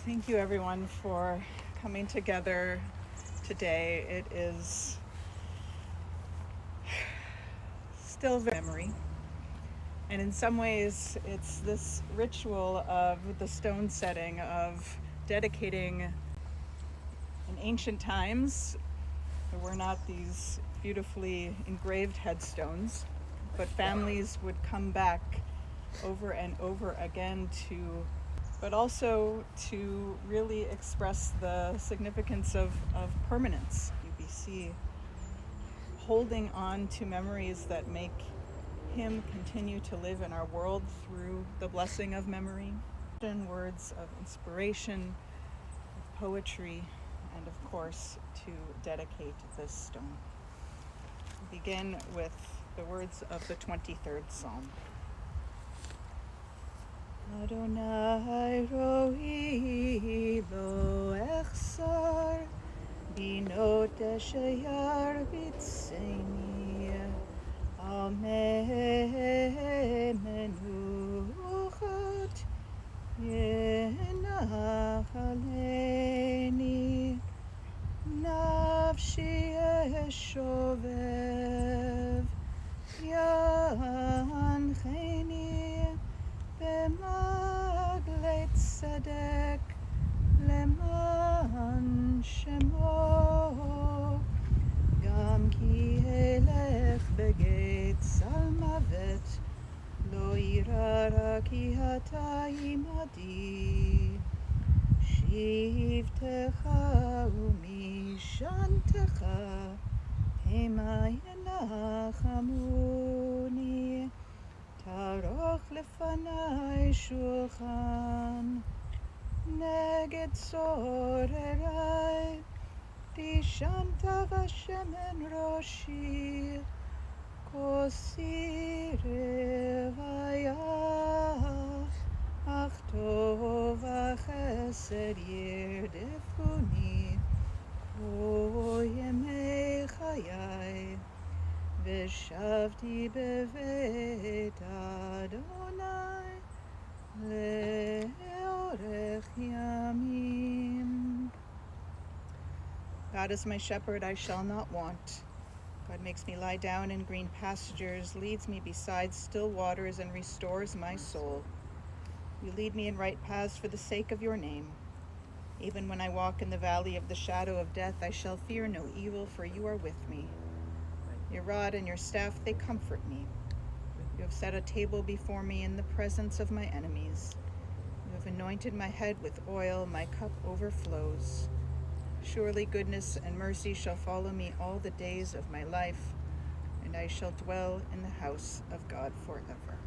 Thank you everyone for coming together today. It is still memory. And in some ways, it's this ritual of the stone setting, of dedicating. In ancient times, there were not these beautifully engraved headstones, but families would come back over and over again but also to really express the significance of permanence. UBC, holding on to memories that make him continue to live in our world through the blessing of memory, words of inspiration, of poetry, and of course to dedicate this stone. We begin with the words of the 23rd Psalm. Adonai ro'i lo echsar, binot sheyar bitseni, al menuchat yenach aleni, nafshi eshovev yancheni, במגלי צדק למען שמו, גם כי אלך בגיא מוות, לא אירא רע כי אתה עמדי. שבטך ומשענתך המה ינחמוני. תערוך לפני שולחן נגד צורריי, דשנת בשמן ראשי, כוסי רוויה, אך טוב וחסד ירדפוני כל ימי חיי. ושבתי בבית אדוני לאורך ימים. God is my shepherd, I shall not want. God makes me lie down in green pastures, leads me beside still waters, and restores my soul. You lead me in right paths for the sake of your name. Even when I walk in the valley of the shadow of death, I shall fear no evil, for you are with me. Your rod and your staff, they comfort me. You have set a table before me in the presence of my enemies. You have anointed my head with oil, my cup overflows. Surely goodness and mercy shall follow me all the days of my life, and I shall dwell in the house of God forever.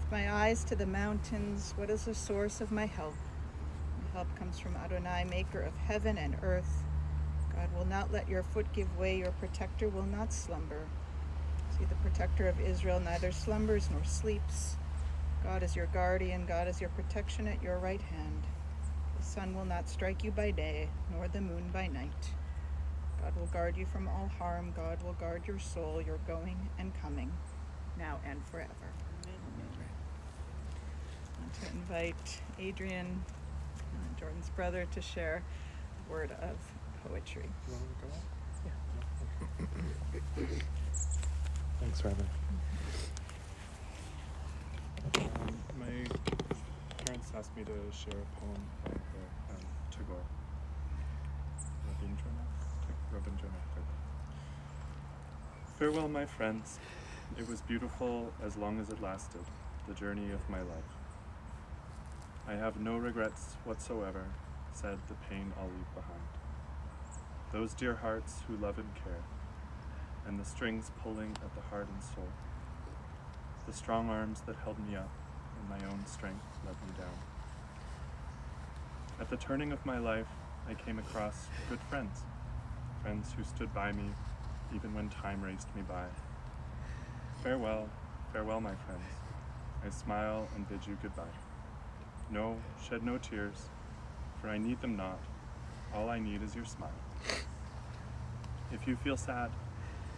My eyes to the mountains. What is the source of my help? My help comes from Adonai, maker of heaven and earth. God will not let your foot give way. Your protector will not slumber. See, the protector of Israel neither slumbers nor sleeps. God is your guardian. God is your protection at your right hand. The sun will not strike you by day, nor the moon by night. God will guard you from all harm. God will guard your soul, your going and coming, now and forever. To invite Adrian, Jordan's brother, to share a word of poetry. You want to go on? Yeah. Thanks, Rabbi. My parents asked me to share a poem by Tagore. Farewell, my friends. It was beautiful as long as it lasted, the journey of my life. I have no regrets whatsoever, said the pain I'll leave behind. Those dear hearts who love and care, and the strings pulling at the heart and soul. The strong arms that held me up, and my own strength let me down. At the turning of my life, I came across good friends, friends who stood by me even when time raced me by. Farewell, farewell, my friends. I smile and bid you goodbye. No, shed no tears, for I need them not. All I need is your smile. If you feel sad,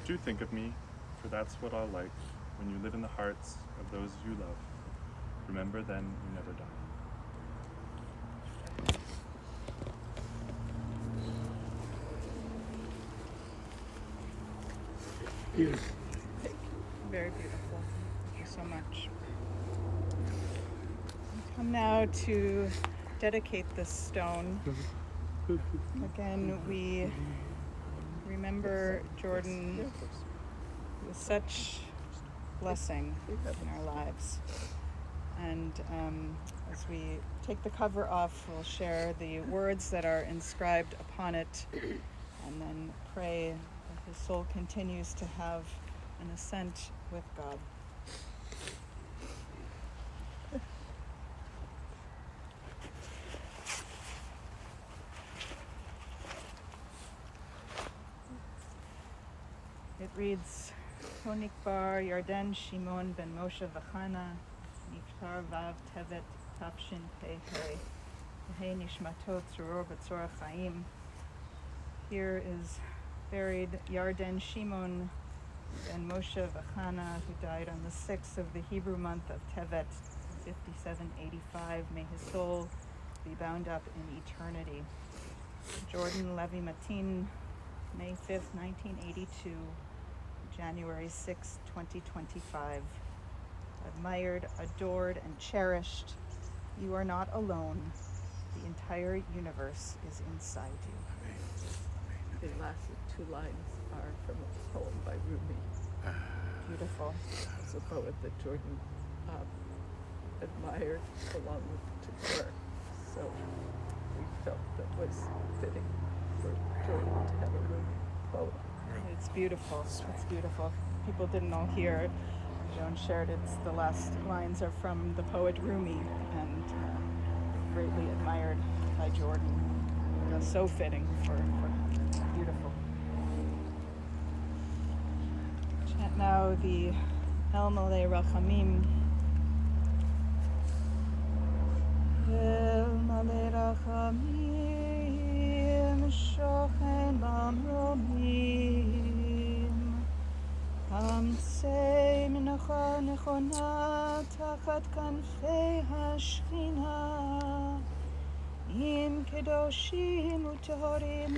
do think of me, for that's what I'll like when you live in the hearts of those you love. Remember then you never die. Beautiful. Very beautiful. Thank you so much. We come now to dedicate this stone. Again, we remember Jordan with such blessing in our lives. And as we take the cover off, we'll share the words that are inscribed upon it and then pray that his soul continues to have an ascent with God. It reads, Tonik bar Yarden Shimon ben Moshe v'Chana Niftar Vav Tevet Tafshin Pei Hei Nishmatot Tzuror B'Tzor Chaim. Here is buried Yarden Shimon ben Moshe v'Chana, who died on the 6th of the Hebrew month of Tevet, 5785. May his soul be bound up in eternity. Jordan Levi-Matin, May 5th, 1982. January 6, 2025. Admired, adored, and cherished, you are not alone. The entire universe is inside you. The last two lines are from a poem by Rumi. Beautiful. It's a poet that Jordan admired along with Tagore. So we felt that was fitting for Jordan to have a Rumi poem. It's beautiful. It's beautiful. People didn't all hear. Joan shared it's the last lines are from the poet Rumi and greatly admired by Jordan. So fitting for beautiful. Chant now the El Malei Rachamim. El Malei Rachamim Shochen Bamromim Amtsei Menacha Nechona Tachat Kanfei HaShchina Im Kedoshim Utehorim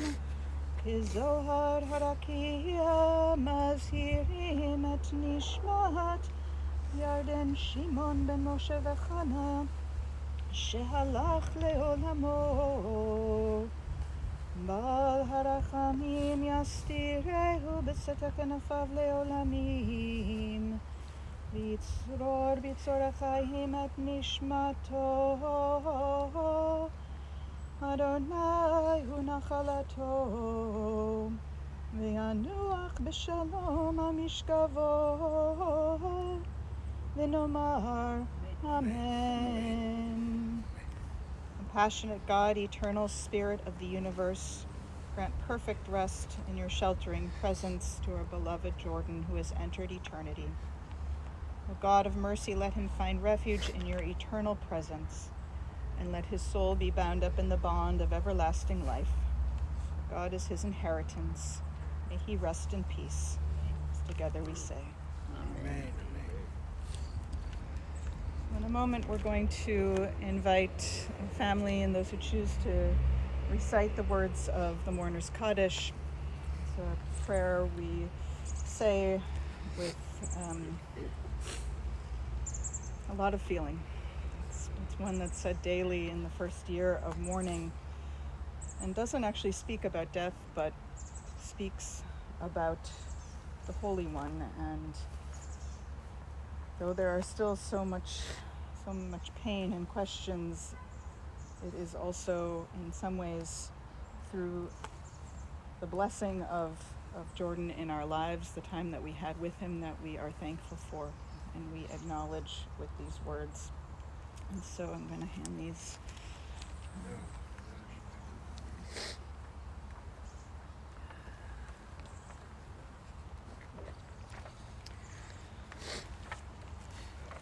Kezohar Harakia Mazhirim Et Nishmat Yarden Shimon Ben Moshe v'Chana Shehalach Leolamo Bal harachamim yastirehu b'seter kenafav leolamim V'yitzror b'tzor achayim et nishmato Adonai hu nachalato V'yanuach b'shalom hamishkavo V'nomar Amen. Compassionate God, eternal Spirit of the universe, grant perfect rest in your sheltering presence to our beloved Jordan who has entered eternity. O God of mercy, let him find refuge in your eternal presence, and let his soul be bound up in the bond of everlasting life. God is his inheritance. May he rest in peace. Together we say, Amen. In a moment, we're going to invite family and those who choose to recite the words of the Mourner's Kaddish. It's a prayer we say with a lot of feeling. It's one that's said daily in the first year of mourning and doesn't actually speak about death, but speaks about the Holy One. And though there are still so much pain and questions, it is also in some ways through the blessing of Jordan in our lives, the time that we had with him, that we are thankful for and we acknowledge with these words. And so I'm going to hand these.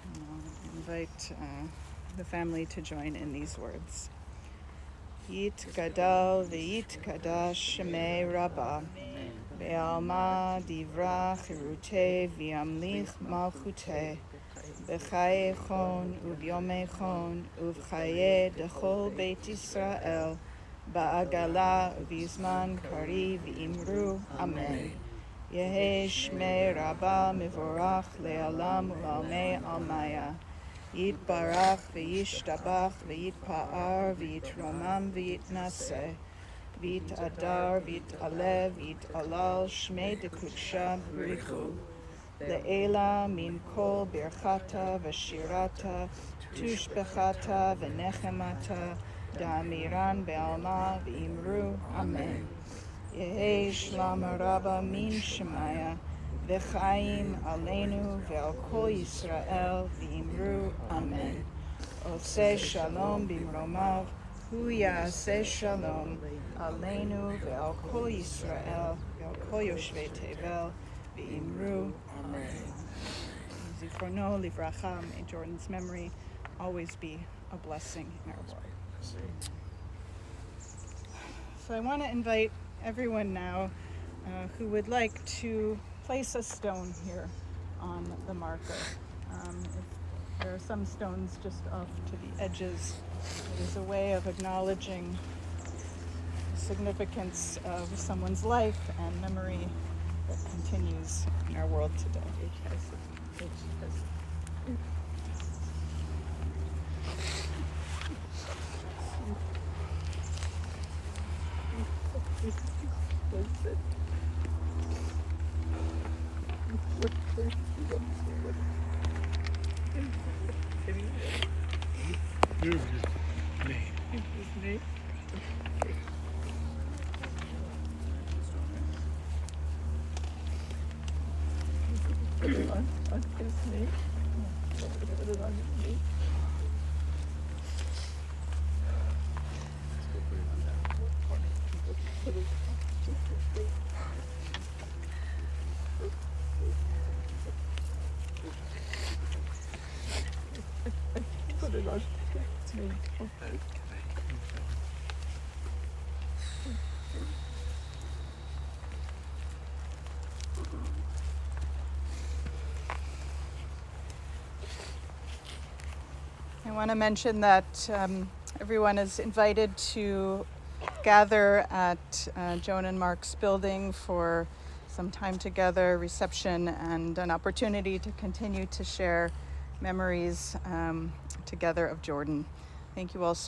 And I'll invite the family to join in these words. Yit gadal v'yit kadash shemei rabbah, ve'alma divra chirutei v'yamlich malchutei, b'chaye chon u'vyomei chon u'vchaye dechol beit Yisrael, ba'agala u'vizman kari v'imru, amen. Yehi shmei rabbah mivorach le'alam u'almei almaya. Yitbarach v'yishtabach v'yitpa'ar v'yitromam v'yitnaseh v'yitadar v'yitalev v'yitalal shmei dekudsha b'richu le'ela min kol birchata v'shirata tushbechata v'nechemata da'amiran be'alma v'imru amen. Yehi shlam rabba min shemaya v'chaim aleinu ve'al kol Yisrael v'imru amen. Oseh shalom b'mromav hu ya'aseh shalom aleinu ve'al kol Yisrael ve'al kol yoshvei tevel v'imru amen. Zichrono livracha, may Jordan's memory always be a blessing in our world. So I want to invite everyone now who would like to place a stone here on the marker. If there are some stones just off to the edges, it is a way of acknowledging the significance of someone's life and memory that continues in our world today. Put it on his knee. Put it on his knee. Put it Put it on his knee. I want to mention that everyone is invited to gather at Joan and Mark's building for some time together, reception, and an opportunity to continue to share memories together of Jordan. Thank you all so